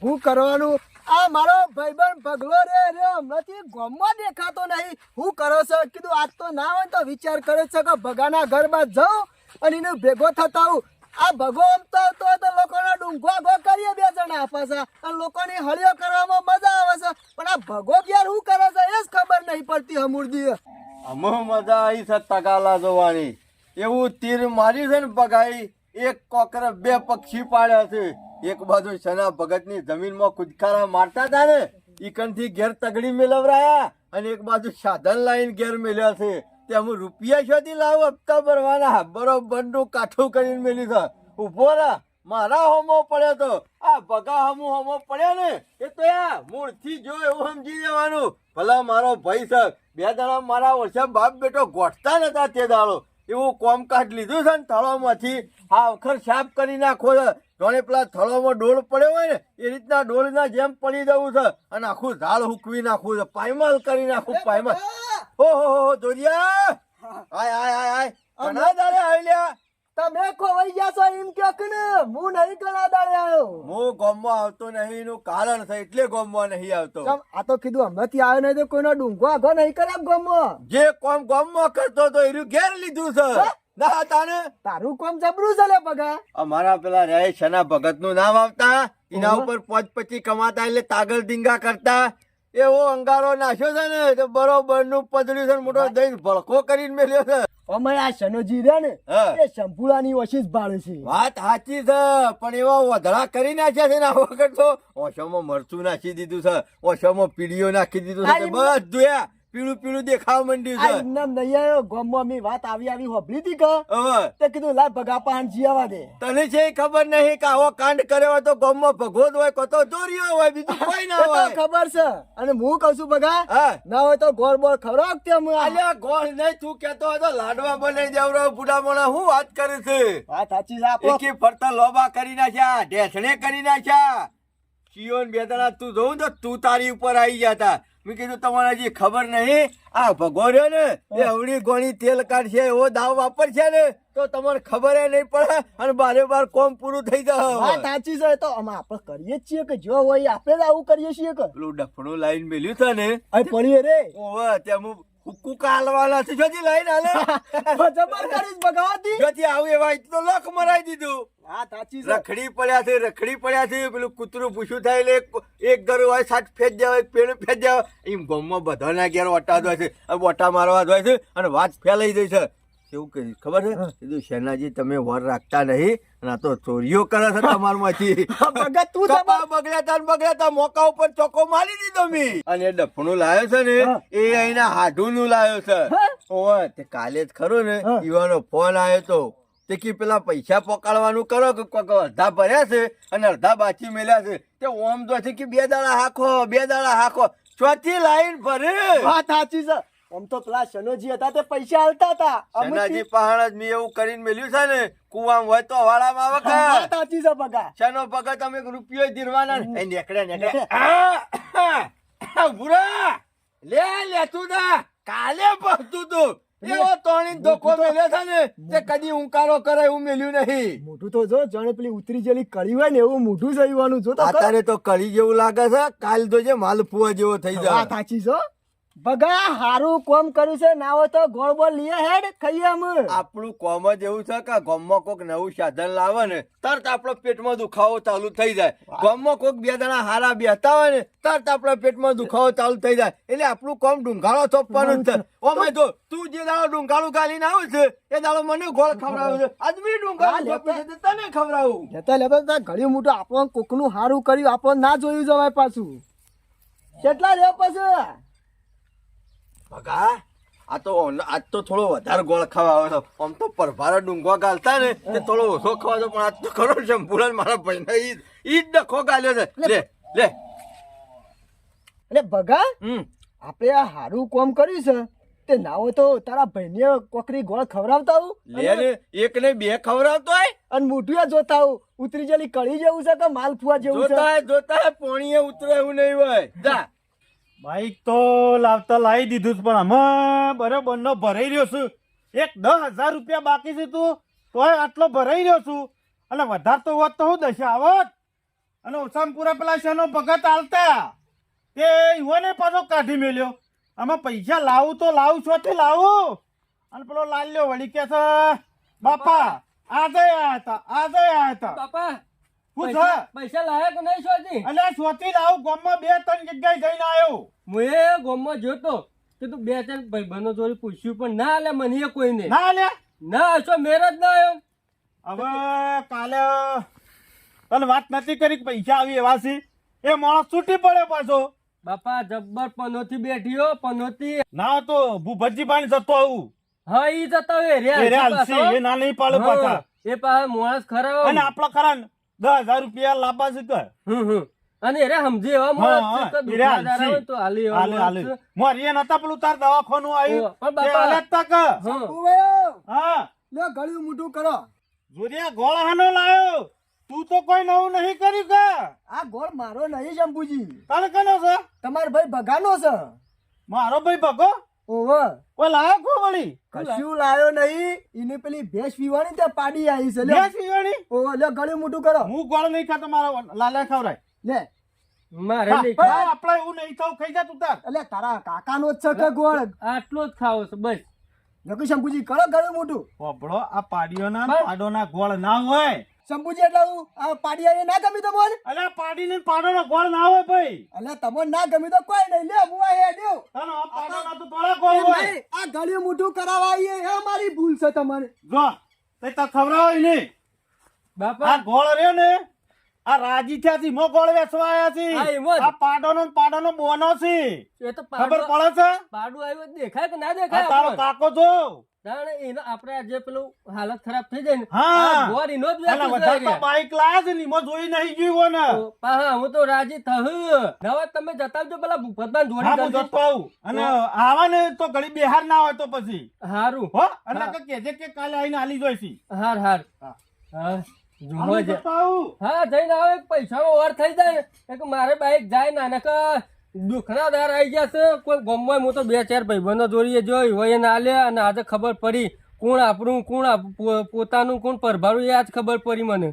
હું કરવાનું આ મારો ભાઈબંધ ભગલો રે હમણાંથી ગામમાં દેખાતો નહીં. હું કરો છો કીધું આજ તો ના હોય તો વિચાર કરે છે કે ભગાના ઘરમાં જાઉં અને એને ભેગો થતા હું. આ ભગો આમતો આવતો તો લોકોના ડુંગો ગો કરીએ બે જણા પાછા અને લોકોની હળીઓ કરવામાં મજા આવે છે. પણ આ ભગો ક્યારે શું કરે છે એ જ ખબર નહીં પડતી હમુરદી. અમો મજા આવી છે તગાલા જોવાની. એવું તીર માર્યું છે ને પગાઈ, એક કોકરે બે પક્ષી પાડ્યા છે. એક બાજુ સના ભગતની જમીનમાં કુદકારા મારતા હતા ને ઈકણથી ઘેર તગડી મેળવરાયા અને એક બાજુ સાધન લાઈન ઘેર મેળ્યા છે. તે હું રૂપિયા શોધી લાવું હપ્તા ભરવાના બરોબર નું કાઠું કરીને મેળ્યું છે. ઉભો રહે, મારા હોમો પડ્યો તો આ ભગા હોમો પડ્યો ને એ તો યા મૂળથી જો એવું સમજી જવાનું. ભલા મારો ભાઈ છે, બે દાડા મારા વર્ષે બાપ બેટો ગોઠતા નતા તે દાડો એવું કોમકાજ લીધું છે ને થળોમાંથી આ અખર સાફ કરી નાખો છે. જોણે પેલા થળોમાં ડોળ પડ્યો હોય ને એ રીતના ડોળના જેમ પડી જવું છે અને આખું ઝાડ હુકવી નાખવું છે, પાયમાલ કરી નાખવું પાયમાલ. ઓહો દોરિયા આય આય આય આય ઘણા દાડે આવી લ્યા. તમે ખોવાઈ ગયા છો એમ કે ને હું નહીં ઘણા દાડે આવ્યો. હું ગામમાં આવતો નહીં એનું કારણ છે એટલે ગામમાં નહીં આવતો. આ તો કીધું હમણાંથી આવ્યો નહીં તો કોઈનો ડુંગો આગો નહીં કરે ગામમાં. જે કોમ ગામમાં કરતો તો એનું ઘેર લીધું છે. ના તાને તારું કોમ જબરું છે લે પગા. અમારા પેલા રે સના ભગત નું નામ આવતા એના ઉપર 5-25 કમાતા એટલે તાગલ ડીંગા કરતા. એવો અંગારો નાખ્યો છે ને તો બરોબર નું પદડ્યું છે, મોટો દહીં ભડકો કરીને મેલ્યો છે. અમે આ સનોજી રે ને એ સંપૂળાની ઓછી જ ભાડે છે. વાત સાચી છે પણ એવા વધડા કરી નાખ્યા છે ને આ વખત તો ઓછામાં મરચું નાખી દીધું છે, ઓછામાં પીડીઓ નાખી દીધું છે, બધું પીળું પીળું દેખાવા માંડ્યું છે. એમ નહીં આવ્યો ગામમાં મી વાત આવી હોભળી હતી કે તે કીધું લાય ભગા પાન જીવા દે. તને છે ખબર નહીં કે આવો કાંડ કર્યો હોય તો ગામમાં ભગવત હોય કતો દોર્યો હોય બીજું કોઈ ના હોય. ખબર છે અને હું કઉ છું ભગા ના હોય તો ગોળ બોળ ખવડાવ તેમ. અલ્યા ગોળ નહીં તું કેતો હોય તો લાડવા બનાવી દેવરાવ બુડા મોણા હું વાત કરે છે. વાત સાચી છે. એકી ફરતા લોબા કરી નાખ્યા, ઢેસણે કરી નાખ્યા. શિયોન બે દાડા તું જોઉં તો તું તારી ઉપર આવી ગયા હતા. મેં કીધું તમારા જે ખબર નહીં આ ભગોર્યો ને એ અવળી ગોળી તેલ કાઢશે એવો દાવ વાપરશે ને તો તમારે ખબર નહીં પડે અને બારે બાર કોમ પૂરું થઈ જાય. વાત સાચી છે. તો અમે આપણે કરીએ જ છીએ કે જો હોય આપણે જ આવું કરીએ છીએ કે પેલું ડફણું લાઈન મેલ્યું છે ને અહીં પડીએ રે ઓવે ત્યાં હુક્કુ કાલવાના છે જોજી લાઈન હાલે જબર કરીશ ભગાવાતી જોજી આવું એવા તો લોક મરાઈ દીધું. હા સાચી છે. રખડી પડ્યા છે પેલું કૂતરું પૂછ્યું થાય એટલે એક ઘર હોય 60 ફેજ જાય એક પેણ ફેજ જાય એમ ગામમાં બધાના ઘેર ઓટા હોય છે, ઓટા મારવા હોય છે અને વાત ફેલાઈ જાય છે. કેવું કરી ખબર છે કીધું સેનાજી તમે વર રાખતા નહીં અને આ તો ચોરીઓ કરે છે તમારમાંથી. બગડ્યા મોકા ઉપર ચોકો મારી દીધો મી અને એ ડફણું લાવ્યો છે ને એ અહીંના હાડું નું લાવ્યો છે. ઓય તે કાલે જ ખરો ને યુવાનો ફોન આવ્યો તો તે પેલા પૈસા પકડવાનું કરો કે અડધા ભર્યા છે અને અડધા બાકી મેલ્યા છે. તે ઓમ તો છે કે 2 દાડા હાખો ચોથી લાઈન ભરે. વાત સાચી છે. આમ તો પેલા સનોજી હતા તે પૈસા હાલતા હતા. સનાજી પહાડ જ મેં એવું કરીને મેલ્યું છે ને કુવામાં હોય તો વાળામાં આવે કે. વાત સાચી છે બગા. શેનો ભગત અમે રૂપિયો ધીરવાના ને નીકળે ભૂરા લે તું ના કાલે પહોંચતું તું એવો તોણી ધોકો મેલ્યો છે ને તે કદી ઉંકારો કરે એવું મેલ્યું નહીં. મોઢું તો જો જાણે પેલી ઉતરી જેલી કળી હોય ને એવું મોઢું જઈવાનું જો. અત્યારે તો કળી જેવું લાગે છે, કાલ તો જે માલપુઆ જેવો થઈ જાય. વાત સાચી છે બગા. હારું કોમ કર્યું છે ના હોય તો ગોળ બોલ લીએ હેડ ખાઈએ અમે. આપણું કોમ જ એવું છે કે ગામમાં કોઈક નવું સાધન લાવે ને તરત આપણો પેટમાં દુખાવો ચાલુ થઈ જાય. ગામમાં કોઈક 2 જણા હારા બેસતા હોય ને તરત આપણા પેટમાં દુખાવો ચાલુ થઈ જાય. એટલે આપણું કોમ ડુંગાળો ચોપવાનું જ છે. ઓમે તો તું જે દાડો ડુંગાળું ગાલીને આવું છે એ દાડો મને ગોળ ખવડાવે છે, આદમી ડુંગાળું ચોપે છે તને ખવડાવું. લેતા ઘણી મોટું આપણને કોકનું હારું કર્યું આપણને ના જોયું જવાય પાછું. કેટલા રે પછી ભગા આજ તો થોડો વધારે ગોળ ખાવા આવે છે. આમ તો પરભારા ડુંગવા ગાલતા ને તે થોડો ઓછો ખાવા પણ આજ તો ખરો છે પૂરા મારા ભાઈને ઈ જ ડખો ગાલ્યો છે. લે એટલે ભગા આપણે આ હારું કોમ કર્યું છે તે ના હોય તો તારા ભાઈને કોકરી ગોળ ખવડાવતા આવું. લે ને એક ને 2 ખવડાવતો હોય અને મોઢું જોતા આવું ઉતરી જેલી કળી જેવું છે કે માલપુઆ જેવું છે. જોતા પોણીએ ઉતરે એવું નહીં હોય. જા બાઈક તો લાવતા લાવી દીધું પણ અમે બરાબર નો ભરાઈ રહ્યો છું. એક 10,000 રૂપિયા બાકી છે તું તોય આટલો ભરાઈ રહ્યો છું અને વધારે તો હોત તો હું દશા આવત. અને ઓછામાં પૂરા પેલા શેનો ભગત આલતા તે ઈવોને પાછો કાઢી મેલ્યો. આમાં પૈસા લાવું તો લાવું છોથી લાવું. અને પેલો લાલ્યો વળી કે છે બાપા આજે આયા હતા બાપા પૂછ પૈસા લાયા કે નહીં શોધી? અલ્યા છોથી લાવું ગામમાં 2-3 જગ્યાએ જઈને આવ્યો. હું એ ગામમાં જોતો કે તું 2-4 ભાઈબંધો જોડે પૂછ્યું પણ ના આલે મને કોઈને ના અલ્યા ના છો મેર જ ના આવ્યો. હવે કાલે તને વાત નથી કરી કે પૈસા આવી એવા છે એ માણસ છૂટી પડ્યો પાછો. બાપા જબ્બર પનોથી બેઠીઓ પનોથી ના તો ભૂપતજી પાણી જતો આવું હા ઈ જતો એ રે એ હાલશે એ ના નહીં પાડે પાછા. એ પાછા માણસ ખરા અને આપણા ખરા ને 10,000 રૂપિયા લાંબા છે કે અને એરે સમજી એવા માણસ છે કે એરે હાલશે. દુકાનદાર આવે તો હાલી એવા હાલે માણસ હાલે છે. મોરી એ નતા પેલું તાર દવાખાનું આવ્યું પણ તે બાપા હાલે જ તક. હા. ઉભયો હા લે ગળ્યું મોઢું કરો. જોરિયા ગોળ હાનો લાયો તું તો કોઈ નવું નહીં કર્યું કે આ ગોળ મારો નહીં શંભુજી, તને કનો છે તમારો ભાઈ ભગાનો છે. મારો ભાઈ ભગો ઓવે કોઈ લાયો કો વળી કશું લાયો નહીં, એને પેલી ભેંસ પીવાની ત્યાં પાડી આવી છે. લે ભેંસ પીવાની? ઓવે લે ગળ્યું મોઢું કરો. હું ગોળ નહીં ખાતો મારા લાલા ખવરાય. લે મારે નહીં હા, ખાવું. આપણે એવું નહીં થવું ખાઈ જા તું તાર. એટલે તારા કાકાનો જ છે કે ગોળ? આટલો જ ખાવો છે બસ. નકુ શંભુજી કરો ગળ્યું મોઢું. પોપડો આ પાડીઓના બસ. પાડોના ગોળ ના હોય. શંભુજી એટલે હું આ પાડી આવી ના ગમી તમને? અલ્યા પાડીને પાડોનો ગોળ ના હોય ભાઈ. એટલે તમને ના ગમી તો કોઈ નહીં. લે હું આ હેડ્યો. તને આ પાડોના તો થોડા ગોળ હોય. નહીં, આ ગળ્યું મોઢું કરાવવા આવીએ એ મારી ભૂલ છે તમારે. જો તે તાર ખવડાવો ય નહીં. બાપા આ ગોળ રહ્યો ને આ રાજી થયા છે મો ગોળ વેચવા આયા હા, છે. એમ જ. આ પાડોનો બોનો છે. એ તો ખબર પાડો પડે છે? પાડું આવ્યું દેખાય કે ના આ દેખાય તારો આપણને? કાકો જો જાણે એનો આપણે આ જે પેલું હાલત ખરાબ થઈ જાય ને હા. આ ગોળ એનો જ અને વેચી વધારે તો જાય. બાઈક લાયા છે ને એમાં જોઈ નહીં ગયું ને. તો પાહા હું તો રાજી થયું. નવા તમે જતા આવજો પેલા ભૂપતભાઈ હા હું જોડી જતો આવું અને આવા ને તો ઘડી બેહાર ના હોય તો પછી હારું હો અને હા. કે કહેજે કે કાલે આવીને આલી જોઈશી. હાર હાર હા. હા જોવા હાલો જાય. જતો આવું. હા જઈને આવે એક પૈસાનો વાર થઈ જાય ને કે મારે બાઈક જાય ના નકર દુખના દાર આવી ગયા છે કોઈ ગમવાય. હું તો 2-4 ભાઈબંધો જોડીએ જોઈ હોય ના લે અને આજે ખબર પડી કોણ આપણું કોણ પોતાનું કોણ પરભારું એ આજ ખબર પડી મને.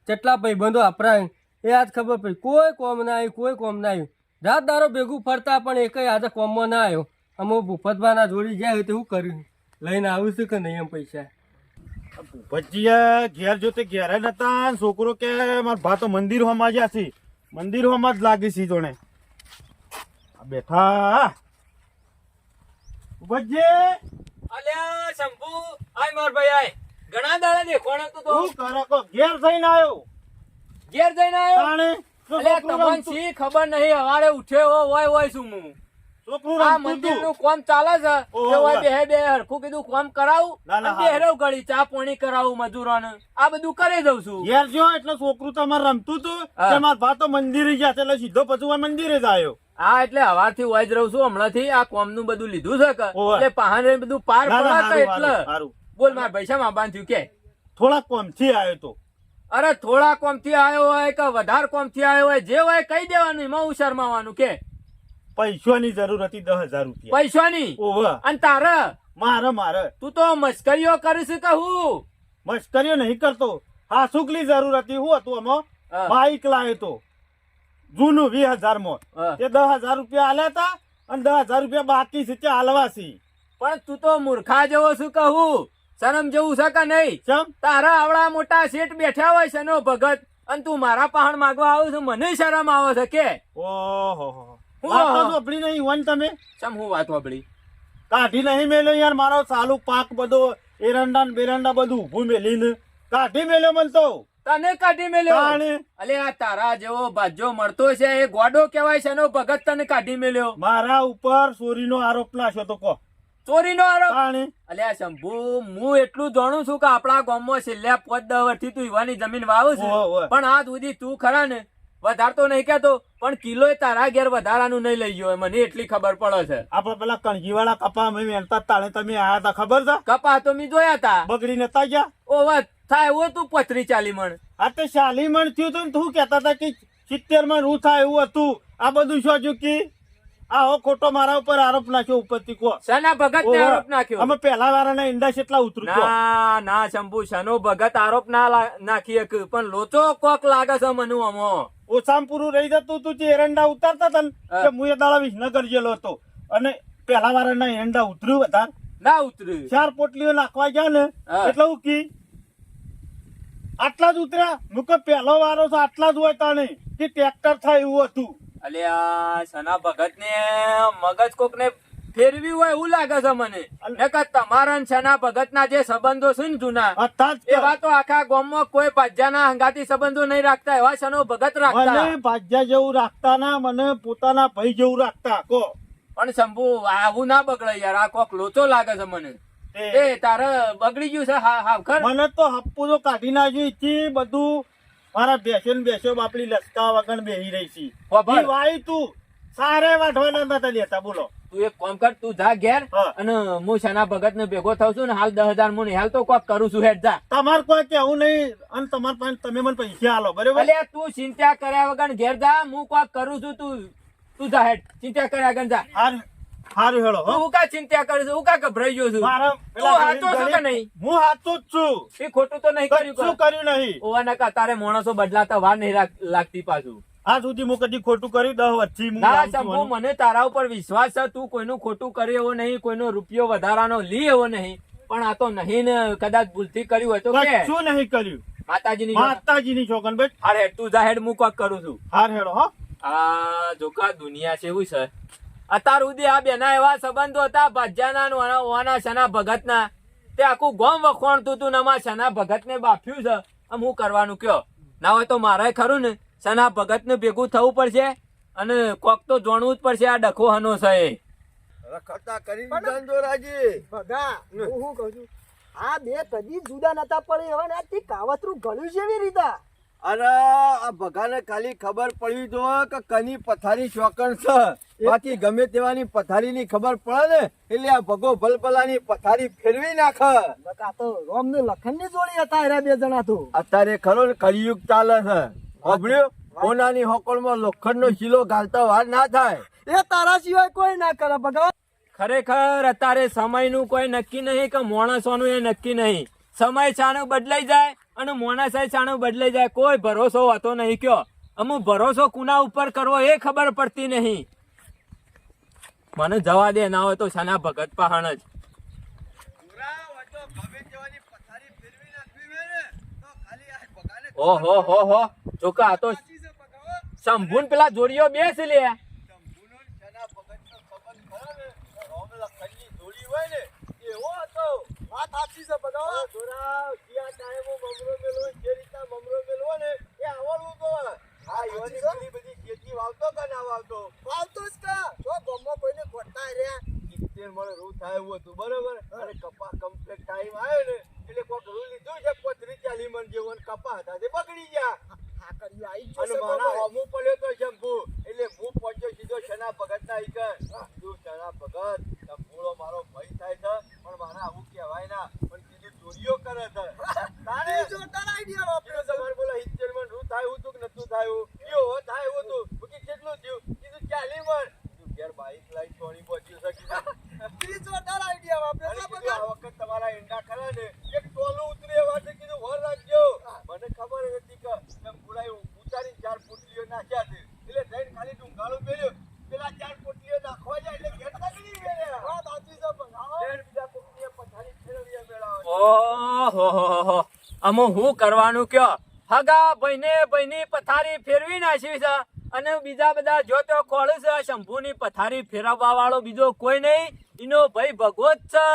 કેટલા ભાઈબંધો આપણા એ આજ ખબર પડી. કોઈ કોમ ના આવ્યું કોઈ કોમ ના આવ્યું. રાત દારો ભેગું ફરતા પણ એકય આજે કોમમાં ના આવ્યો. અમે ભૂપતભાના જોડી જાય હોય તો શું કર્યું લઈને આવું છું કે નહીં એમ પૈસા. ભજીયા ઘેર જોતે ઘેર જ હતા. છોકરો કે મારા ભા તો મંદિર હોમાં જ્યાં છે મંદિર હોમાં જ લાગી છે જોણે. આ બેઠા ભજે અલ્યા શંભુ આય માર ભાઈ આય ઘણા દાડા દેખોણો તો શું કરે કો ઘેર થઈને આવ્યો ઘેર જઈને આવ્યો. તાણે જો અલ્યા છોકરું તમને રમતું- શી ખબર નહીં હવારે ઉઠ્યો હોય શું હું છોકરું આ રમતું મંદિર હતું. નું કામ ચાલે છે ઓહો, તે હોય ઓહો. બે હરખું કીધું કામ કરાવું ના, ના, અને બેહરવ ઘડી ચા પાણી કરાવું મજૂરોને આ બધું કરી દઉં છું. ઘેર જો એટલે છોકરું તમારે રમતું હતું હા. તે મારા ભા તો મંદિરે ગયા છે એટલે સીધો પછી હું મંદિરે જ આવ્યો. હા એટલે હવારથી હોય જ રહું છું હમણાંથી આ કોમ નું બધું લીધું છે કે ઓહો. એટલે પહાને બધું પાર ના, ના, પડાતા હારું, એટલે હારું, હારું. બોલ મારા પૈસા માં બાંધ્યું કે થોડા કોમથી આવ્યો તો અરે થોડા કોમ થી આવ્યો હોય કે વધારે કોમ થી આવ્યો હોય જે હોય કહી દેવાનું એમાં હું શરમાવાનું કે પૈસાની જરૂર હતી 10,000 રૂપિયા. પૈસાની ઓહો અને તારે મારે તું તો મસ્કરીઓ કરીશ કે હું મસ્કરીઓ નહીં કરતો. હા સુકલી જરૂર હતી હું હતું આમાં હા. બાઈક લાવ્યો તો જૂનું 20,000 માં હા. તે 10,000 રૂપિયા આલ્યા હતા અને 10,000 રૂપિયા બાકી છે તે હાલવા છે. પણ તું તો મૂર્ખા જેવો શું કહું શરમ જેવું છે કે નહીં ચમ તારા આવડા મોટા શેઠ બેઠા હોય છે નો ભગત અને તું મારા પહાણ માંગવા આવું છું મને શરમ આવે છે કે ઓહો હું વાતો ઓહો. ચોપડી નહીં વન તમે ચમ હું વાત વાપરી કાઢી નહીં મેલ્યો યાર મારો ચાલુ પાક બધો એરંડા ને બેરંડા બધું ઊભું મેલીને કાઢી મેલ્યો મને તો તને કાઢી મેલ્યો તાણે. અલે આ તારા જેવો બાજો મળતો છે એ ગોડો કહેવાય છે નો ભગત તને કાઢી મેલ્યો મારા ઉપર ચોરીનો આરોપ નાખ્યો તો કો ચોરીનો આરોપ તાણે. અલે આ શંભુ હું એટલું જાણું છું કે આપણા ગામમાં છેલ્લા 5-10 વર્ષથી તું યુવાની જમીન વાવું છે ઓહો, ઓહો. પણ આજ સુધી તું ખરા ને વધારે તો નહીં કહેતો પણ કિલો તારા ઘેર વધારાનું નહીં લઈ ગયો મને એટલી ખબર પડે છે. આપડે પેલા કણગીવાળા કપા અમે વેણતા તાણે તમે આયા હતા ખબર છે કપા તો મેં જોયા તા બગડી નતા ગયા. ઓ વાત થાય એવું તું 35-40 મણ આ તે 40 મણ થયું હતું ને તું કહેતા હતા કે 70 મણ હું થાય એવું હતું. આ બધું શું ચૂકી આવો ખોટો મારા ઉપર આરોપ નાખ્યો ઉપરથી કહો શના ભગત ને આરોપ નાખ્યો? અમે પહેલા વાળાના ઈંડા કેટલા ઉતરું કહો. ના શંભુ, શનો ભગત આરોપ ના નાખી એક, પણ લોચો કોક લાગે છે મને અમો. ઓછામાં પૂરું રહી જતું તું જે એરંડા ઉતારતા હતા ને હા. કે હું એ દાડા વિસનગર ગયેલો હતો અને પહેલા વાળાના એરંડા ઉતર્યું બધા ના ઉતર્યું. 4 પોટલીઓ નાખવા ગયા ને હા. એટલે હું કી આટલા જ ઉતર્યા. હું કહું પહેલો વારો છે આટલા જ હોય તાણે કે ટ્રેક્ટર થાય એવું હતું. અલ્યા શના ભગત ને મગજ કોક ને ફેરવી હોય એવું લાગે છે મને. નકર તમારા ને શના ભગત ના જે સંબંધો છે ને જૂના, અત્યારે જ એવા તો આખા ગામમાં કોઈ ભાજ્યાના હંગાતી સંબંધો નહીં રાખતા, એવા શનો ભગત રાખતા. મને ભાજ્યા જેવું રાખતા ના, મને પોતાના ભાઈ જેવું રાખતા કહો. પણ શંભુ આવું ના બગડે યાર, આ કોક લોચો લાગે છે મને. એ તારે બગડી ગયું છે હાવ ખર. મને તો હપ્પુ તો કાઢી નાખ્યું ઈથી બધું. મારા બેસો ને બેસો બાપડી લસકા વગર બેહી રહી છે. વાપર. ઈ વાઈ તું સારે વાઢવાના નતા લેતા બોલો. તું એક કામ કર, તું જા ઘેર હા. અને હું શના ભગત ને ભેગો થાઉં છું ને હાલ 10,000 હું હાલ તો કોક કરું છું. હેડ જા. તમારે કોઈ કેવું નહીં અને તમારે પાસે તમે મને પૈસા આલો બરાબર. અલ્યા તું ચિંતા કર્યા વગર ઘેર જા, હું કોક કરું છું. તું જા હેડ, ચિંતા કર્યા વગર જા. હારું હેડો હો. હું કા ચિંતા કરું છું, હું કા ગભરાઈ ગયો છું. મારા તું હાચો છો કે નહીં? હું હાચો જ છું. એ ખોટું તો નહીં કર્યું શું કોઈ? કર્યું નહીં. ઓવા નકા તારે માણસો બદલાતા વાર નહીં લાગતી પાછું. આ સુધી હું કદી ખોટું કર્યું 10 વચ્ચે હું ના જાઉં છું શંભુ, અને મને તારા ઉપર વિશ્વાસ છે. તું કોઈનું ખોટું કરે એવો નહીં, કોઈનો રૂપિયો વધારાનો લી એવો નહીં. પણ આ તો નહીં ને કદાચ ભૂલથી કર્યું હોય તો કે કશું નહીં કર્યું. માતાજીની માતાજીની છોકન ભાઈ. અરે તું જા હેડ, હું કોક કરું છું. હાર હેડો હો. આ જોકા દુનિયા છે એવું છે. અત્યાર સુધી આ બેના એવા સંબંધો હતા ભાજ્યાના ઓના શના ભગતના, તે આખું ગામ વખોણતું હતું ને આમાં શના ભગતને બાફ્યું છે. આમ હું કરવાનું કયો? ના હોય તો મારે ખરું ને શના ભગતને ભેગું થવું પડશે અને કોક તો જાણવું જ પડશે આ ડખો હનો છે એ. રખડતા કરી દીધા ને જોરાજી. ભગા હું શું કહું છું, આ બે કદી જુદા નતા પડે હવે ને આ કાવતરું ગળ્યું છે એવી રીતે. અરે આ ભગાને ખાલી ખબર પડવી જોઈએ કે કની પથારી શોકણ છે. બાકી ગમે તેવાની પથારીની ખબર પડે ને એટલે આ ભગો ભલભલાની પથારી ફેરવી નાખે. નકા તો રોમ ને લખન ની જોડી હતા એરા બે જણા તો. અત્યારે ખરો ને કળિયુગ ચાલે છે. સાંભળ્યું? કોનાની હોકળમાં લોખંડનો શીલો ગાલતા વાર ના થાય. એ તારા સિવાય કોઈ ના કરે ભગવાન. ખરેખર અત્યારે સમયનું કોઈ નક્કી નહીં કે માણસોનું એ નક્કી નહીં. સમય છાણું બદલાઈ જાય અને માણસ છાણું બદલાઈ જાય, કોઈ ભરોસો હોતો નહીં. કયો અમુક ભરોસો કુના ઉપર કરવો એ ખબર પડતી નહીં. મને જવા દે, ના હોય તો શના ભગત પહાણ જ. ઓહો હો હો ચોકા તો શંભુન પેલા જોડીઓ બેસ લે. વાત સાચી છે ભગવાન. આવતો જ કા જો ગમો કોઈને ખોટા રહ્યા. બરોબર. અને કપા કમ્પ્લીટ ટાઈમ આવ્યો ને એટલે કોક રૂ લીધું છે 35-40 મણ જેવો ને કપા હતા તે બગડી ગયા. આ કર્યું આઈ જ અને જશે મારા બાબા. હોમું પડ્યો તો શંભુ એટલે હું પહોંચ્યો સીધો શના ભગત ના ઈકન. તું શના ભગત શંભુળો મારો ભાઈ થાય છે પણ મારા આવું કહેવાય ના, પણ કીધું ચોરીઓ કરે છે. તારે જોરદાર idea વાપર્યો છે. તમારે બોલો 70 મણ રૂ થાય હતું કે નતું થાય? કયો થાય હતું? બાકી કેટલું થયું? કીધું 40 મણ. કીધું ઘેર બાઈક લાઈન ચોરી પહોંચ્યું છે. કીધું જોરદાર idea વાપર્યો અને છે કીધું ભગવાન. આ વખત તમારા ઈંડા ખરા ને એક ટોલું ઉતરે એવા છે. કીધું વર રાખજો. મને ખબર હતી કે એમ પુરાઈ ઉતારી 4 પોટલીઓ નાખ્યા છે એટલે જઈને ખાલી ડુંગાળું મેલ્યો. પેલા 4 પોટલીઓ નાખવા જાય એટલે ઘેર તકડી મેળ્યા. વાત સાચી છે ભગવાન. ઘેર બીજા કોકની પથારી ફેરવીએ મેળાવે. ઓહો અમો હું કરવાનું કયો? હગા ભાઈની પથારી ફેરવી નાખી છે અને બીજા બધા જો તો ખોળ છે. શંભુની પથારી ફેરવવા વાળો બીજો કોઈ નહીં, એનો ભાઈ ભગવો જ છે.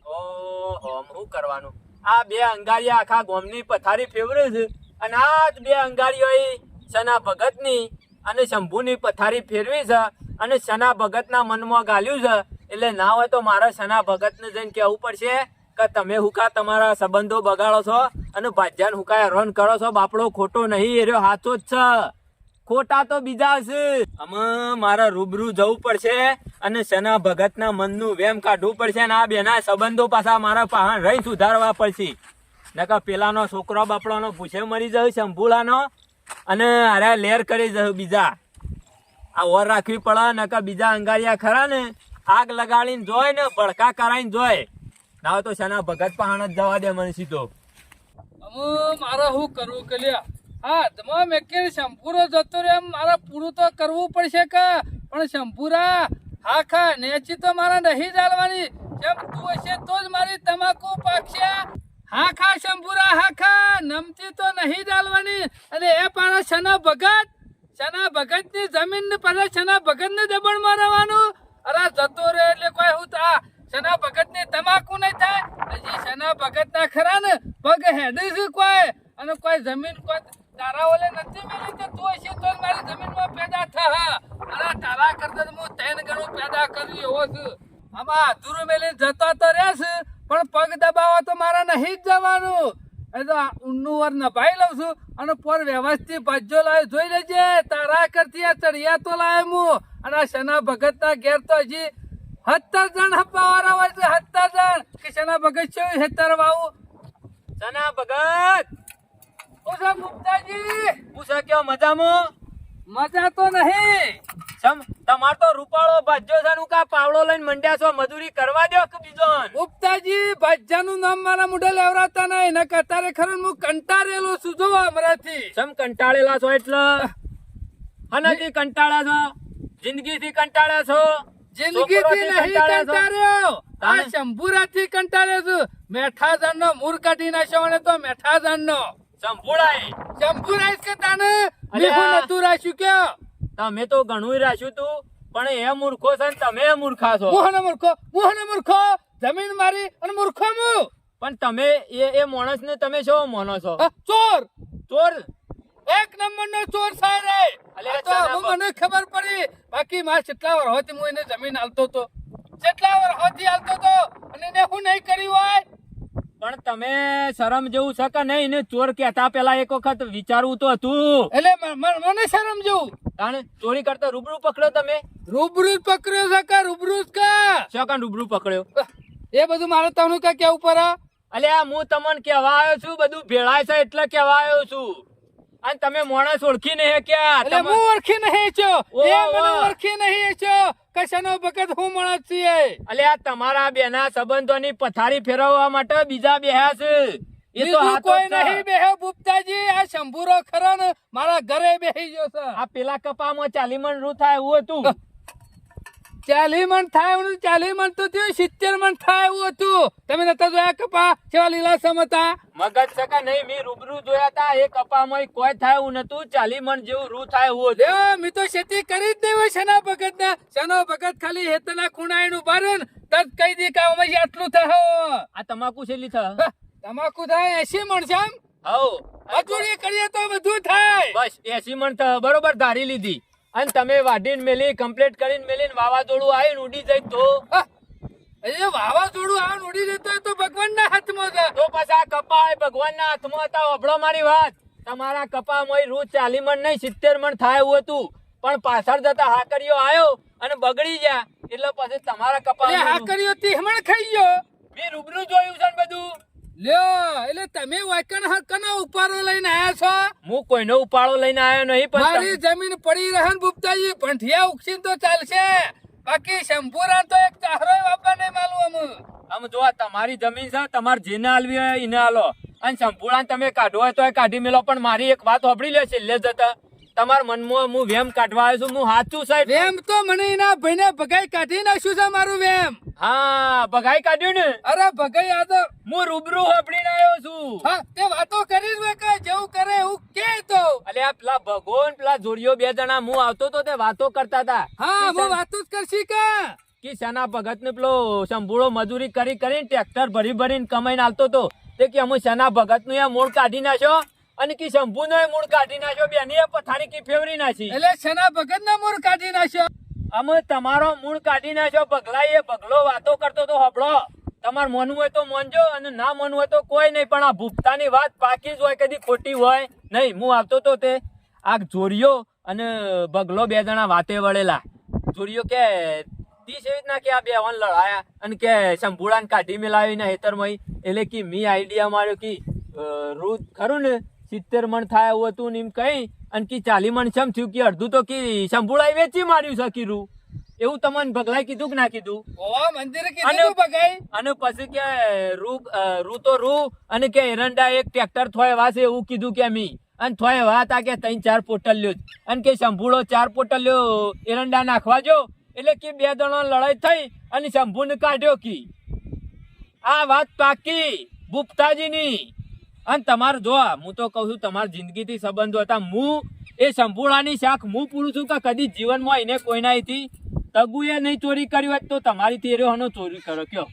ઓહો હું કરવાનું? આ બે અંગારિયા આખા ગામની પથારી ફેરવે છે અને આ જ બે અંગારીઓ શના ભગતની અને શંભુની પથારી ફેરવી છે અને શના ભગતના મનમાં ગાલ્યું છે. એટલે ના હોય તો મારે શના ભગતને જઈને કહેવું પડશે કે તમે હુકા તમારા સંબંધો બગાડો છો અને ભાજ્યાને હુકા હેરાન કરો છો. બાપડો ખોટો નહીં, એ રહ્યો સાચો જ છે. ખોટા તો બીજા છે. આમાં મારે રૂબરૂ જવું પડશે અને શના ભગતના મનનું વેમ કાઢવું પડશે અને આ બેના સંબંધો પાછા મારા પહાણ રહી સુધારવા પડશે. નકર પેલાનો છોકરો બાપડાનો ભૂસે મરી જાય શંભુલાનો અને અરે લેર કરી જાય બીજા. આ ઓર રાખવી પડે નકર બીજા અંગારિયા ખરા ને આગ લગાડીને જોય ને ભડકા કરાઈને જોય ના હોય તો શના ભગત પહાણ જ જવા દે મને સીધો. મારે શું કરવું કે લ્યા હા તમે મેકેર શંભુરો જતો રે એમ મારે પૂરું તો કરવું પડશે કે પણ શંભુરા હા ખા નેચી તો મારે નહીં ચાલવાની જેમ તું હશે તો જ મારી તમાકુ પાકશે. હા ખા શંભુરા હા ખા નમતી તો નહીં ચાલવાની. અને એ પાછા શના ભગત ની જમીન ને પાછા શના ભગત ને દબણ મારવાનું. અરે જતો રે એટલે કોઈ હું તા શના ભગત ની તમાકુ નહીં થાય. હજી શના ભગત ના ખરા ને પગ હેડી છે કોઈ અને કોઈ જમીન કોઈ તારા ઓલે નથી મેલી કે તું હશે તો મારી જમીનમાં પેદા થા. અરે તારા કરતા હું 3 ગણું પેદા કરી એવો છું. આમાં અધૂરું મેલી જતો તો રહેશે પણ પગ દબાવવા તો મારે નહીં જ જવાનું. એ તો ઊંડું વાર નભાઈ લઉં છું અને પર વ્યવસ્થિત ભાજ્યો લાવે જોઈ લેજે. તારા કરતી આ ચડિયા તો લાવે હું અને આ શના ભગત ના ઘેર તો હજી 17 જણ હપ્પાવાળા હોય છે 17 જણ કે શના ભગત છે 17 વાવું. શના ભગત ઓછા ગુપ્તાજી પૂછે કયો મજામાં? મજા તો નહીં. તમાર તો રૂપાળો ભાજ્યો છે નું કા પાવડો લઈને મંડ્યા છો મજૂરી કરવા દો કે બીજો? ગુપ્તાજી ભાજ્યાનું નામ મારા મોઢે લેવરાતા નહીં ને કતારે ખરું હું કંટાળેલો છું જો હમણાંથી. સમ કંટાળેલા છો એટલે હનાથી કંટાળ્યા છો? જિંદગીથી કંટાળ્યા છો? જિંદગીથી નહીં કંટાળ્યા છો? કંટાળ્યો આ શંભુરાથી કંટાળ્યો છું. મેઠાજણ નો મૂર કાઢી નાખ્યો અને તો મેઠાજણ નો સંભુડાઈ શંભુરાજ કે તાને અલ્યા. મેં નતું રાખ્યું કે તમે તો ઘણું રાખ્યું તું પણ એ મૂર્ખો છે ને તમે મૂર્ખા છો. મોહન મૂર્ખો જમીન મારી અને મૂર્ખો હું પણ તમે એ માણસ ને તમે શું માનો છો? ચોર ચોર? એક નંબર નો ચોર સારે. અલ્યા, તો ચાના મને ખબર પડી બાકી માર કેટલા વાર હોતી હું એને જમીન આલતો તો કેટલા વાર હોતી આલતો તો અને એને હું નહીં કર્યું હોય. પણ તમે શરમ જેવું છે કે નહીં? ને ચોર કહેતા પેલા એક વખત વિચારવું તો હતું. એટલે મને શરમ જેવું તાણે ચોરી કરતા રૂબરૂ પકડ્યો તમે? રૂબરૂ જ પકડ્યો છે કે રૂબરૂ જ કા શું કાં રૂબરૂ પકડ્યો? એ બધું મારે તમને કા કેવું પડે. અલ્યા હું તમને કહેવા આવ્યો છું બધું ભેળાય છે એટલે કહેવા આવ્યો છું. અને તમે માણસ ઓળખી નહીં ક્યાં? એટલે હું ઓળખી નહીં છો ઓહ, એ મને ઓહ. ઓળખી નહીં છો કશાનો ભગત હું માણસ છીએ. અલ્યા તમારા બેના સંબંધોની પથારી ફેરવવા માટે બીજા બેહ્યા છે. એ તો બીજું હાથો કોઈ જ છે. નહીં બેહે ગુપ્તાજી. આ શંભુરો ખરો ને મારા ઘરે બેહી ગયો છે. આ પેલા કપામાં 40 મણ રૂ થાય એવું હતું. 40 મણ થાય એવું 40 મણ તો થયું 70 મણ થાય એવું હતું. તમે નતા જોયા કપા કેવા લીલાસમ હતા. મગજ સકા નહીં મેં રૂબરૂ જોયા તા એ કપામાં કોઈ થાય એવું નતું. 40 મણ જેવું રૂ થાય એવું હતું. લ્યો મેં તો ખેતી કરી જ નહીં હોય શના ભગત ના. શનો ભગત ખાલી હેતના ખૂણાનું બારણ તત કહી દી કે અમે આટલું થાય. આ તમાકુ છેલ્લી થાય? તમાકુ થાય 80 મણ છે એમ. હઉ મજૂરી કરીએ તો બધું થાય. બસ 80 મણ તો બરોબર ધારી લીધી. અને તમે વાઢીને મેલી કમ્પ્લીટ કરીને મેલીને વાવાઝોડું આવીને ઉડી જાય તો? એ વાવાઝોડું આ ઉડી જતો હોય તો ભગવાનના હાથમાં છે. તો પછી આ કપા એ ભગવાનના હાથમાં હતા. ઓભળો મારી વાત. તમારા કપામાં રૂ 40 મણ નહીં 70 મણ થાય એવું હતું. પણ પાછળ જતા હાકરીઓ આવ્યો અને બગડી ગયા એટલે પછી તમારા એટલે કપા હાકરીઓ તીહમણ ખાઈ ગયો. મેં રૂબરૂ જોયું છે ને બધું. લ્યો એટલે તમે વાકણ હકનો ઉપારો લઈને આયા છો. હું કોઈનો ઉપાડો લઈને આવ્યો નહીં પણ મારી જમીન પડી રહે ને ગુપ્તાજી ભંઠિયા ઉકસીને તો ચાલશે બાકી શંભુરા તો એક ચાહરો બાપા નહીં માલું આમ જો આ તમારી જમીન છે તમારે જેને હાલવી હોય એને હાલો. અને સંપૂર્ણ તમે કાઢવો હોય તો કાઢી મેલો. પણ મારી એક વાત સાંભળી લે છેલ્લે જતા તમારા મનમાં હું વેમ કાઢવા આવ્યો છું. હું સાચું સાહેબ વેમ તો મને એના ભાઈને ભગાઈ કાઢી નાખ્યું છે મારું વેમ. હા ભગાઈ કાઢ્યું ને. અરે ભગાઈ આ તો હું રૂબરૂ સાંભળીને આવ્યો છું. હા તે વાતો કરી જ કે જેવું કરે એવું કે તો. અલ્યા પેલા ભગવાન પેલા જોડીઓ 2 જણા હું આવતો તો તે વાતો કરતા હતા. હા હું વાતો જ કરશી કે શાના ભગત ને પેલો સંભૂળો મજૂરી કરી કરીને ટ્રેક્ટર ભરી ભરીને કમાઈને આવતો હતો. તે કે અમે શાના ભગત નું મૂળ કાઢી નાખ્યો અને કે શંભુ નો મૂળ કાઢી નાખ્યો. બેની પથારી કી ફેવરી નાખી. એટલે શના ભગત ના મૂળ કાઢી નાખ્યો. અમે તમારો મૂળ કાઢી નાખ્યો. ભગલા એ ભગલો વાતો કરતો તો હબળો. તમારે માનવું હોય તો માનજો અને ના માનવું હોય તો કોઈ નહીં. પણ આ ભૂપતાની વાત પાકી જ હોય કદી ખોટી હોય નહીં. હું આવતો તો તે આ જોરિયો અને ભગલો 2 જણા વાતે વળેલા. જોરિયો કે 30 એવી રીતના કે આ 2 વન લડાયા અને કે શંભુડાને કાઢી મેલાવીને હેતરમાં. એટલે કે મી આઈડિયા માર્યો કે રૂ ખરું ને 70 મણ થાય એવું હતું ને એમ કઈ અને કી 40 મણ ચમ થયું કે અડધું તો કી શંભુળાઈ વેચી માર્યું છે કીરું એવું તમને ભગલાઈ કીધું કે ના કીધું? ઓવા મંદિરે કીધું બગાઈ અને પછી કે રૂ તો રૂ અને કે એરંડા એક ટ્રેક્ટર થોય વાસે એવું કીધું કે મી અને થોય વા તા કે 3-4 પોટલ્યો અને કે શંભુળો 4 પોટલ્યો એરંડા નાખવા જો એટલે કે 2 જણો લડાઈ થઈ અને શંભુને કાઢ્યો કી આ વાત પાકી ભૂપતાજીની. અને તમારે જો હું તો કહું છું તમારી જિંદગીથી સંબંધો હતા. હું એ શંભુળાની શાખ હું પૂરું છું કે કદી જીવનમાં એને કોઈ ના હતી તગુએ નહીં ચોરી કરી હોત તો તમારી તેરેહનો ચોરી કર્યો કયો?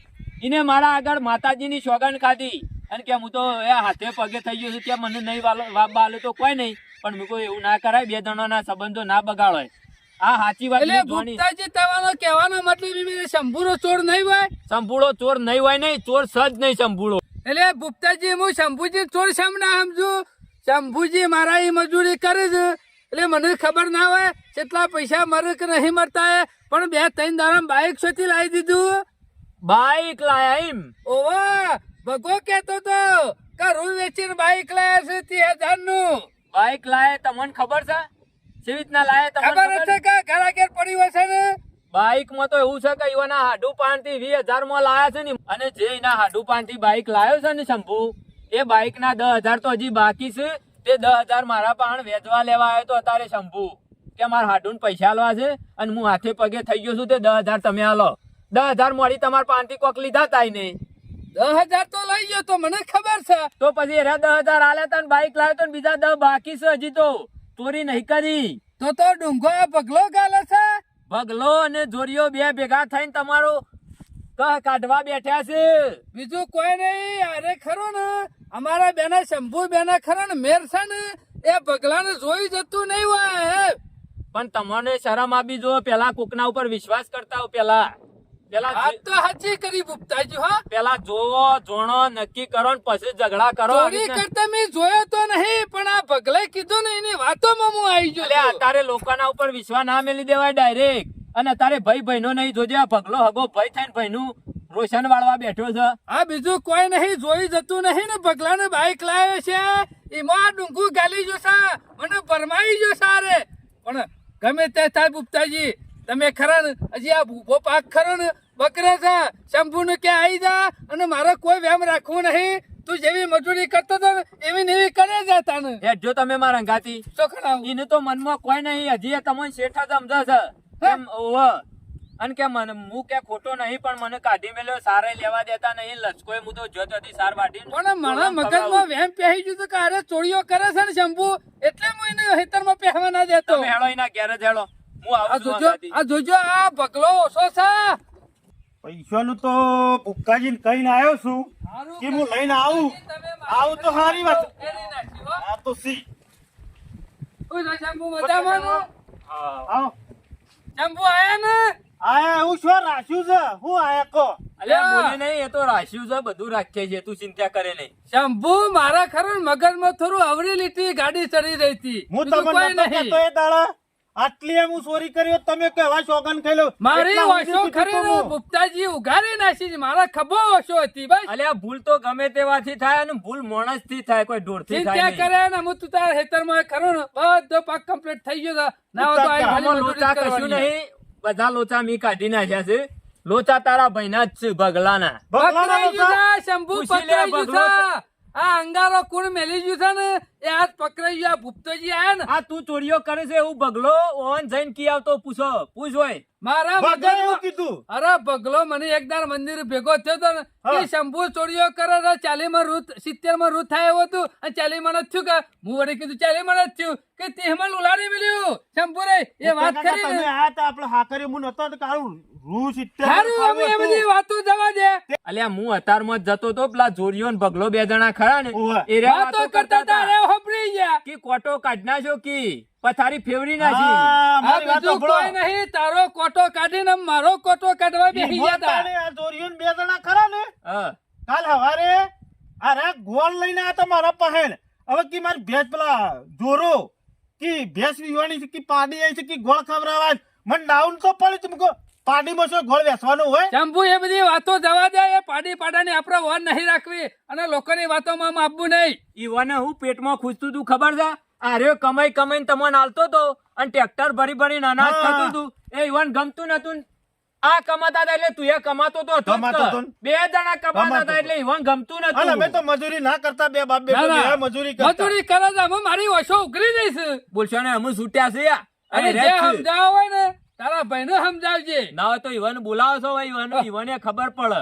એને મારા આગળ માતાજીની સોગંદ ખાધી અને કે હું તો એ હાથે પગે થઈ ગયો છું કે મને નહીં વાલો તો કોઈ નહીં પણ મેં કોઈ એવું ના કરાય 2 જણાના સંબંધો ના બગાડો. આ સાચી વાત એટલે મેં જોણી. ગુપ્તાજી તમારો કહેવાનો મતલબ એ શંભુનો ચોર નહીં હોય? શંભુળો ચોર નહીં હોય નહીં, ચોર સજ નહીં શંભુળો. એટલે ગુપ્તાજી હું શંભુજી ચોર સામ ના સમજુ? શંભુજી મારા એ મજૂરી કરે છે એટલે મને ખબર ના હોય કેટલા પૈસા મરે કે નહીં મરતા પણ 2-3 દાડા બાઈક શોથી લાવી દીધું. બાઈક લાયા એમ? ઓવા ભગો કેતો તો કે રૂ વેચીને બાઈક લાયા છે 30,000 નું. બાઈક લાયા તમને ખબર છે? કેવી રીતના લાયા તમને ખબર છે કે ઘરા ઘેર પડી હોય છે ને? બાઈક માં તો એવું છે કે એના હાડુ પાન થી 20,000 માં લાયા છે ને અને જે એના હાડુ પાન થી બાઈક લાયો છે ને શંભુ એ બાઈક ના 10,000 તો હજી બાકી છે. તે 10,000 મારા પાન વેચવા લેવા આવ્યો તો અત્યારે શંભુ કે મારા હાડુ ને પૈસા આલવા છે અને હું હાથે પગે થઈ ગયો છું તે 10,000 તમે આલો. 10,000 મોડી તમારા પાન થી કોક લીધા તાઈ નહીં. 10,000 તો લઈ ગયો તો મને ખબર છે. તો પછી એરા 10,000 આલ્યા તા ને બાઈક લાવ્યો તો ને બીજા 10 બાકી છે હજી તો ચોરી નહીં કરી. તો ડુંગો પગલો ગાલે છે. ભગલો અને જોરીઓ 2 ભેગા થઈને તમારો કહ કાઢવા બેઠ્યા છે. બીજું કોઈ નહીં. અરે ખરો ને અમારા બેના શંભુ બેના ખરો ને મેર છે ને એ પગલાને જોઈ જતું નહીં હોય. પણ તમને શરમ આપી જો પેલા કોકના ઉપર વિશ્વાસ કરતા હો પેલા વાત તો સાચી કરી ગુપ્તાજી. હા પેલા જોવો જોણો નક્કી કરો ને પછી ઝઘડા કરો. ચોરી કરતા મેં જોયો તો નહીં પણ આ પગલે કીધું ને એની વાતોમાં હું આવી એટલે ગયો. અત્યારે લોકોના ઉપર વિશ્વાસ ના મેલી દેવાય ડાયરેક્ટ. અને અત્યારે ભાઈ નો નહીં જોજે આ ભગલો હગો ભાઈ થઈને ભાઈનું રોશન વાળવા બેઠો છે. આ બીજું કોઈ નહીં જોઈ જતું નહીં ને પગલાને બાઈક લાવ્યો છે એમાં ડુંગું ગાલી જશે મને ભરમાઈ જશે. અરે પણ ગમે તે થાય ગુપ્તાજી તમે ખરા ને હજી આ ભૂખો પાક ખરો ને બકરે છે શંભુ ને ક્યાં આવી જા અને મારે કોઈ વેમ રાખવું નહીં. તું જેવી મજૂરી કરતો હતો એવી નેવી કરે જતા ને એ જો તમે મારા અંગાતી ચોખડા એને તો મનમાં કોઈ નહીં હજી તમને શેઠા સમજે છે કેમ ઓવ અને કે મને હું કે ખોટો નહીં પણ મને કાઢી મેલ્યો સારે લેવા દેતા નહીં લચકોય હું તો જોત હતી સાર વાટી પણ મારા મગજમાં વેમ પહેરી ગયું કે અરે ચોરીઓ કરે છે ને શંભુ એટલે હું એને હેતરમાં પહેવા ના દેતો. તમે હેળો એના ઘેર જ હેળો હું આવું છું અંગાતી. આ જોજો આ પગલો ઓછો છે. પૈસાનું તો ભૂક્કાજીને કહીને આવ્યો છું કે હું લઈને આવું તો સારી વાત. આ તો સી શંભુ મજામાં ને? આવો શંભુ આયા ને? આયા એવું શું રાખ્યું છે? હું આયા કો અલ્યા બોલે નહીં એ તો રાખ્યું છે બધું રાખીએ છે તું ચિંતા કરે નહીં. શંભુ મારા ખરું મગજમાં થોડું અવરી લીટી ગાડી ચડી રહી હતી. હું બીજું તમને કોઈ નતો નહીં. કહેતો એ દાડા આટલી એમ હું ચોરી કરી હોત તમે કેવા શોગન ખાઈ લો. મારી એટલા ઓછો સુધી ખરી કીધું હું. ગુપ્તાજી ઉઘારી નાખી છે. મારા ખભો ઓછો હતી બસ. અલ્યા ભૂલ તો ગમે તેવાથી થાય અને ભૂલ માણસ થી થાય કોઈ ઢોર થી થાય ચિંતા નહીં. કરે ને હું તું તારા ખેતરમાં ખરો ને બધો પાક કમ્પ્લીટ થઈ ગયો છે. ના હોય તો આ ખાલી આમાં મજૂરી લોચા જ કશું કરવાની. નહીં બધા લોચા મી કાઢી નાખ્યા છે. લોચા તારા ભાઈના જ છે ભગલાના. ભગલાના પકડાઈ ગયું લોચા. છે, શંભુ પૂછી લે પકડાઈ ગયું ભગલો. છે. આ અંગારો કોણ મેલી ગયું છે ને એ આજ પકડાઈ ગયું. આ ભૂપતોજી આયા ને આ તું ચોરીઓ કરે છે એવું ભગલો ઓન જઈને કી આવતો પૂછો પૂછ હોય. મારા ભગવાને એવું મગજમાં કીધું. અરે ભગલો મને એકદાર મંદિર ભેગો થયો હતો ને હા. કે શંભુ ચોરીઓ કરે 40 માં રૂ 70 માં રૂ થાય એવું હતું અને 40 માં નથી થયું કે હું વળી કીધું 40 માં નથી થયું કે 30 માં ઉલાડી મળ્યું શંભુ રે એ વાત કાકા, કરી તમે ને આયા તા આપણે હાકરી હું નતો તો કાળું રૂ 70 સારું અમે એ બધી વાતો જવા દે. અલ્યા હું અતારમાં જ જતો તો પેલા જોરીઓ ને ભગલો 2 જણા ખરા ને ઓવે. એ રહ્યા વાતો કરતા હતા અરે હોપડી ગયા. કે કોટો કાઢ નાખ્યો કી પથારી ફેવરી નાખી. હા, આ મારી વાત બીજું સાંભળો. કોઈ નહીં. તારો કોટો કાઢીને મારો કોટો કાઢવા બેસી ગયા હતા. મોટાને આ દોરીઓને 2 જણા ખરા ને હા. કાલ હવારે અરે ગોળ લઈને આયા તા મારા પાસે. હવે કે મારી ભેંસ પેલા જોરો કે ભેંસ વિવાની છે કે પાડી આવી છે કે ગોળ ખવડાવવા છે. મને ડાઉન તો પડી તું કહો પાડીમાં શું ગોળ વેચવાનો હોય. શંભુ એ બધી વાતો જવા દે. એ પાડી પાડાની આપણે વન નહીં રાખવી અને લોકોની વાતોમાં આપવું નહીં. ઈવાને હું પેટમાં ખૂંચતું તું ખબર છે આર્યો કમાઈ કમાઈને તમને આલતો તો અને ટ્રેક્ટર ભરી ભરીને અનાજ હા. થતું હતું એ ઈવન ગમતું નતું. આ કમાતા હતા એટલે તું એ કમાતો તો હતો જ કમાતો તો. તો ને. બે જણા કમાતા કમાતો હતા તો. એટલે ઈવન ગમતું અને અમે નતું. તો મજૂરી ના કરતા બે બાપ બેટો ના, ના. બે મજૂરી કરતા મજૂરી કરે છે અમે મારી ઓછો ઉઘરી જઈશ બોલશો ને અમે છૂટ્યા છે યાર. અને અને જે રેત છે. સમજાવો હોય ને તારા ભાઈને સમજાવજે ના હોય તો ઈવન બોલાવો છો ભાઈ ઈવને ખબર પડે.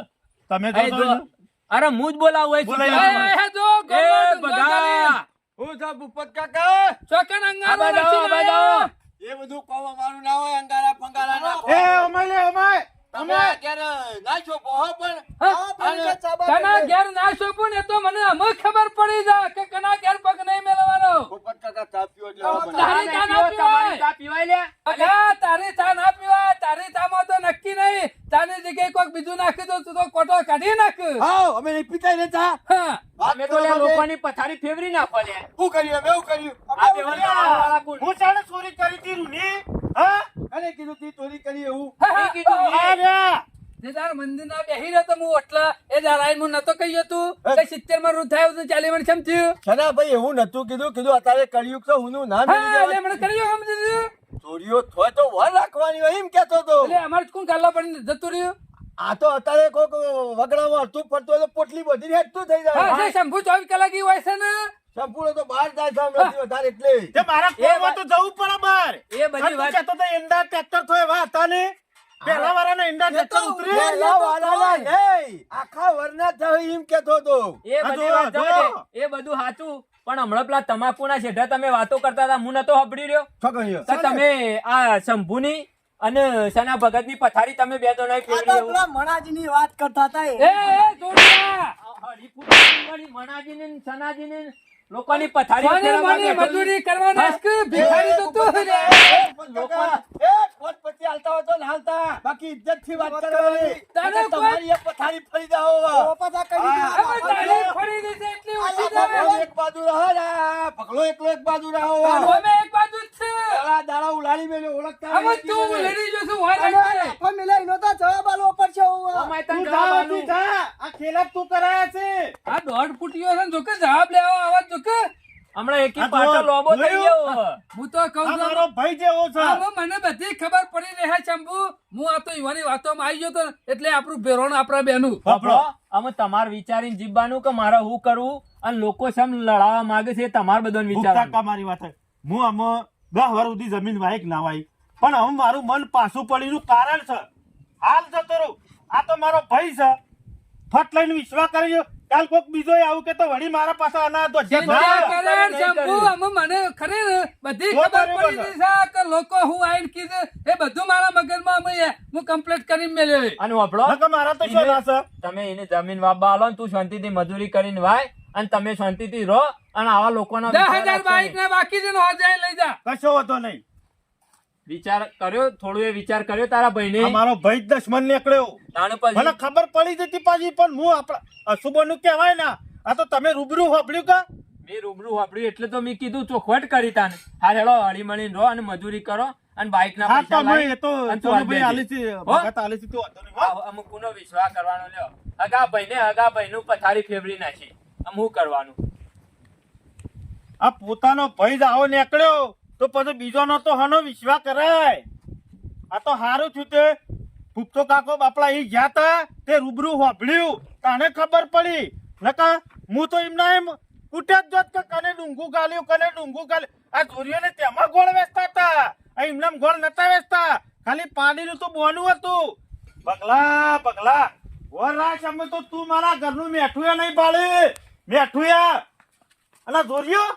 તમે એ તો જો- અરે હું જ બોલાવું હોય બોલાવી છૂટ્યા. જો એ ગોમો બગા હું છે ભૂપત કાકા. ચોકન આ અંગારો બાજુ, નથી આ બાજુ. લાયા. એ બધું કોમ અમારું ના હોય અંગારા ફંગારા ના એ અમાય તમે અત્યારે ના છો બહો પણ હા, પેલી કે ચાબા કના પેલી. ઘેર ના શોભું ને તો મને અમે ખબર પડી જા કે કના ઘેર પગ નહીં મેળવવાનો ભૂપત કાકા ચા પીવો એટલે હવે મને. તારી ચા ના તમારી પીવાય. ચા પીવાય લે. અગા તારી ચા ના પીવાય તારી ચામાં તો નક્કી નહીં તારી જગ્યાએ કોઈક બીજું નાખી દો તું તો કોટો કાઢી નાખ હાવ, અમે નહીં પીતા ને ચા. હા અમે તો લે લોકોની પથારી ફેરવી નાખો લે. શું કર્યું અમે એવું કર્યું આ બેવાના વાળા કોણ? હું ચાલે ચોરી કરી હતી રૂની હા અને કીધું તી ચોરી કરી એવું એ કીધું આ એ. રહ્યા. જે તાર મંદિર ના બેહી રહ્યો તો હું ઓટલા એ દારાઈ હું નતો કહ્યો તું કે 70 માં રૂ થાય તો 40 માં કેમ થયું છના ભાઈ એવું નતું કીધું અત્યારે કળિયુગ તો હુંનું ના હા મેલી એટલે દેવાય. મને કર્યો સમજી દીધું ચોરીઓ થોય તો વર રાખવાની હોય એમ કેતો તો એટલે અમારે કોણ ગાલો પડીને જતું રહ્યું આ તો અત્યારે કોક વગડામાં હરતું પડતું હોય તો પોટલી બધી હેઠતું થઈ હા જાય જે શંભુ 24 કલાક ઈ હોય છે ને સંપૂર્ણ તો બહાર જાય છે હમણાંથી વધારે એટલે તે મારા કોમમાં તો જવું પડે બાર એ બધી આ તું વાત કહેતો તો ઈંડા ટ્રેક્ટર તો એવા હતા ને પહેલા વાળાના ઈંડા ટ્રેક્ટર ઉતરી પહેલા વાળાના નહીં, આખા વરના થાય એમ કેતો તો એ આ બધી જો, વાત જો. જવા દે. એ બધું સાચું પણ હમણાં પેલા તમાકુના શેઠા તમે વાતો કરતા હતા હું નતો સાંભળી રહ્યો શું કહ્યું? તો તમે આ શંભુની અને સના ભગતની પથારી તમે બે જણાએ આ તો ફેરવી એવું. પેલા મણાજીની વાત કરતા હતા એ. એ જોડિયા આ હરીફુની મણાજીની ને સનાજીની લોકોની પથારી કોને ફેરવવા મને બેઠો. મજૂરી કરવાના છે કે ભિખારી તો તું રે કાકા, એ કોટ પછી હાલતા હોય તો ના હાલતા. બાકી ઇજ્જતથી વાત કરવાની. તારે નકર તમારી એ પથારી ફરી જાઓ. તો પાછા કરી દીધું. હવે તારી ફરી દીધી એટલી ઓછી ભગલો છે એક બાજુ રહો ને, ભગલો એકલો એક બાજુ રહો. અમે એક બાજુ જ છે પેલા દાડા ઉલાળી મેલ્યો, ઓળખતા હવે નથી તું મને. લડી જો છું હોય અને રાખજે. આખો મિલાઈ નો તો જવાબ આલવો પડશે હવે. અમાય તને તું જવાબ જા આલું. તું જા આ ખેલા તું કરાયા છે આ દોઢ ફૂટીયો છે ને જોકે જવાબ લેવા આવા જોકે હમણાં એકી આ પાટો જો, લોબો થઈ જોયું? ગયો હવે. હું તો કહું આ છું મારો ભાઈ જેવો છે આમાં મને બધી ખબર પડી રહે શંભુ હું આ તો યુવાની વાતોમાં આવી ગયો તો એટલે આપણું ભેરોણ આપણા બેનું બાપડો, અમે તમારે વિચારીને જીવવાનું કે મારે શું કરવું અને લોકો સમ લડાવવા માંગે છે એ તમારે બધાને ભૂખતા વિચારવાનું. કા મારી વાત હું આમાં 10 વાર સુધી જમીન વાયક ના વાય પણ હવે મારું મન પાછું પડીનું કારણ છે હાલ જતો રહું આ તો મારો ભાઈ છે ફટ લઈને વિશ્વાસ કર્યો કાલ કોક બીજો આવું કે તો વળી મારા પાસે આના ચિંતા ધોજ્યા કરે નહીં શંભુ કર્યું. આમાં મને ખરી ને બધી તો ખબર બરાબર પડી ગઈ છે કે લોકો હું આઈને કીધું એ બધું મારા મગજમાં અમે હું કમ્પ્લીટ કરીને મેલ્યો અને વાપડો, નકર મારા તો શું ના છે તમે એને જમીન વાપવા આલો ને તું શાંતિથી મજૂરી કરીને વાય અને તમે શાંતિથી રહો અને આવા લોકોનો 10,000 બાઈક ને બાકી છે ને હજાર લઈ જા કશો હતો નહીં વિચાર કર્યો થોડું એ વિચાર કર્યો તારા ભાઈને આ મારો ભાઈ જ દશમન નીકળ્યો નાનું પછી મને ખબર પડી જતી પાછી પણ હું આપણા અશુભનું કહેવાય ને આ તો તમે રૂબરૂ સાંભળ્યું કા મેં રૂબરૂ વાપર્યું એટલે તો મેં કીધું ચોખવટ કરી તાને હા હેડો હળીમળીને રહો અને મજૂરી કરો અને બાઈક ના હા તો પૈસા અમે લાવી એ તો અને તું હાલ ભાઈ દેજે. આલી છે હો? ભગત આલી છે તો વાંધો નહીં હો? અમુક કોનો વિશ્વાસ કરવાનો લ્યો હગા ભાઈનું પથારી ફેરવી નાખી આમ શું કરવાનું આ પોતાનો ભાઈ જ આવો નીકળ્યો તો પછી બીજોનો તો હનો વિશ્વાસ કરાય આ તો હારું થયું તે ભૂપતો કાકો બાપડા એ ગયા તા તે રૂબરૂ સાંભળ્યું તાને ખબર પડી નકા હું તો એમના એમ કૂટ્યા જ જોત કે કને ડુંગું ગાલ્યું આ ચોરીઓને તેમાં ગોળ વેચતા હતા આ એમના ગોળ નતા વેચતા ખાલી પાણીનું તો બોનું હતું બગલા વરાશ અમે તો તું મારા ઘરનું મેઠુયા નહીં પાડી મેઠુયા અને જોરિયો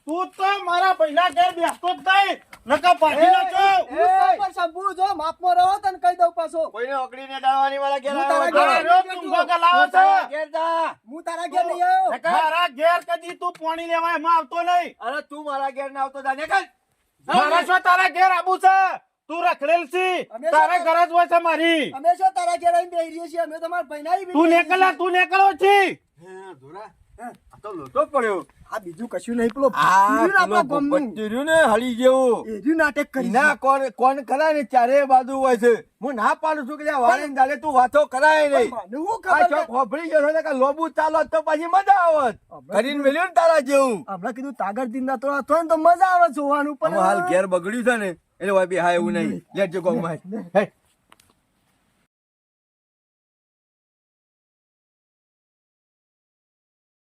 તું તો મારા ભાઈના ઘેર બેસતો જ નહીં નકા પાછી નાખો હું સરપંચ શંભુ જો માપમાં રહો તને કહી દઉં પાછો. કોઈને ઓગળીને ડાળવાની વાળા ઘેર હું આવ્યો તારા હતો. ઘેર તું ગલાવો તું તારા ઘેર જા. હું તારા ઘેર નહીં આવ્યો. મારા ઘેર કદી તું પાણી લેવા એમાં આવતો નહીં અરે તું મારા ઘેર ના આવતો જા નીકળ. મારા શું તારા ઘેર આવું છે તું રખડેલ છી અમે તારે શું- ઘર જ હોય છે મારી અમે શું તારા ઘેર આવીને બેહી રહીએ છીએ અમે તમારા ભાઈના આવી તું નીકળો છી હે, ધોરા. આ તો લોટો પડ્યો આ બીજું કશું નહીં પેલો આ ભૂલ્યું ને આપણા પેલો ગામનું. પોપટ રહ્યું ને હળી જેવું એ રહ્યું નાટક કરી ના કોણ કરાય ને ચારે બાજુ હોય છે હું ના પાડું છું કે વાળીને ચાલે તું વાતો કરાય નહીં મને હું આ ખબર ચોક હોભળી ગયો છે કે લોબુ ચાલો તો પછી મજા આવત કરીને મેલ્યું ને તારા જેવું હમણાં કીધું તાગર દિન ના તો તો મજા આવે જોવાનું આમાં હાલ ઘેર બગડ્યું છે ને એટલે ભાઈ હા એવું નહીં લેજો કહું